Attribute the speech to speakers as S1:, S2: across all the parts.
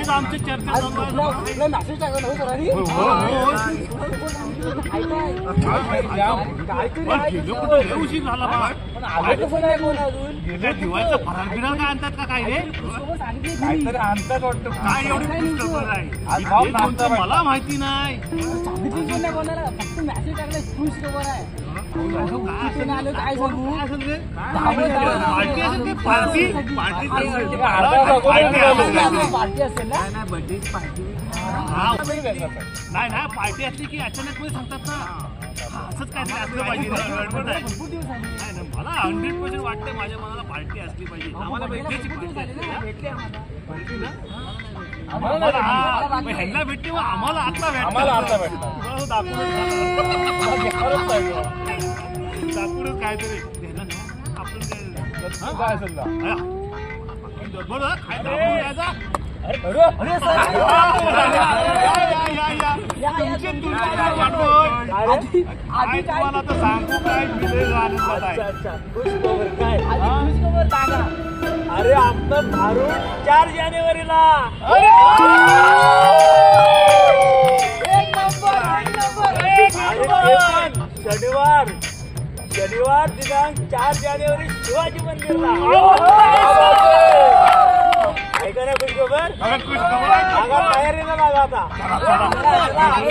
S1: आमची चर्चा उशीर झाला गेल्या दिवाळीचा फराळ बिराळ काय आणतात का काय रे काहीतरी आणतात वाटतं काय एवढी मला माहिती नाही फक्त मॅसेज टाकला खुश खबर आहे काय सांगू पार्टी असेल ते पार्टी असेल ना बर्थडे पार्टी नाही पार्टी असली की अचानक सांगतात ना असंच काहीतरी असलं पाहिजे मला 100% वाटतं माझ्या मनाला पार्टी असली पाहिजे आम्हाला भेटण्याची ह्यांना भेटते आम्हाला आता दाखवूनच काहीतरी आपण काय असेल बरोबर खायचा तुम्हाला तर सांगू काय आनंदात आहे अरे आमचं भारूड 4 जानेवारीला शनिवार दिनांक 4 जानेवारी शिवाजी मंदिरला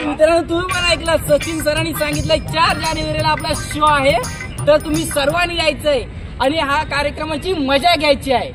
S1: मित्रांनो तुम्ही पण ऐकलं सचिन सरांनी सांगितलं 4 जानेवारीला आपला शो आहे तर तुम्ही सर्वांनी यायचंय आणि हा कार्यक्रमाची मजा घ्यायची आहे.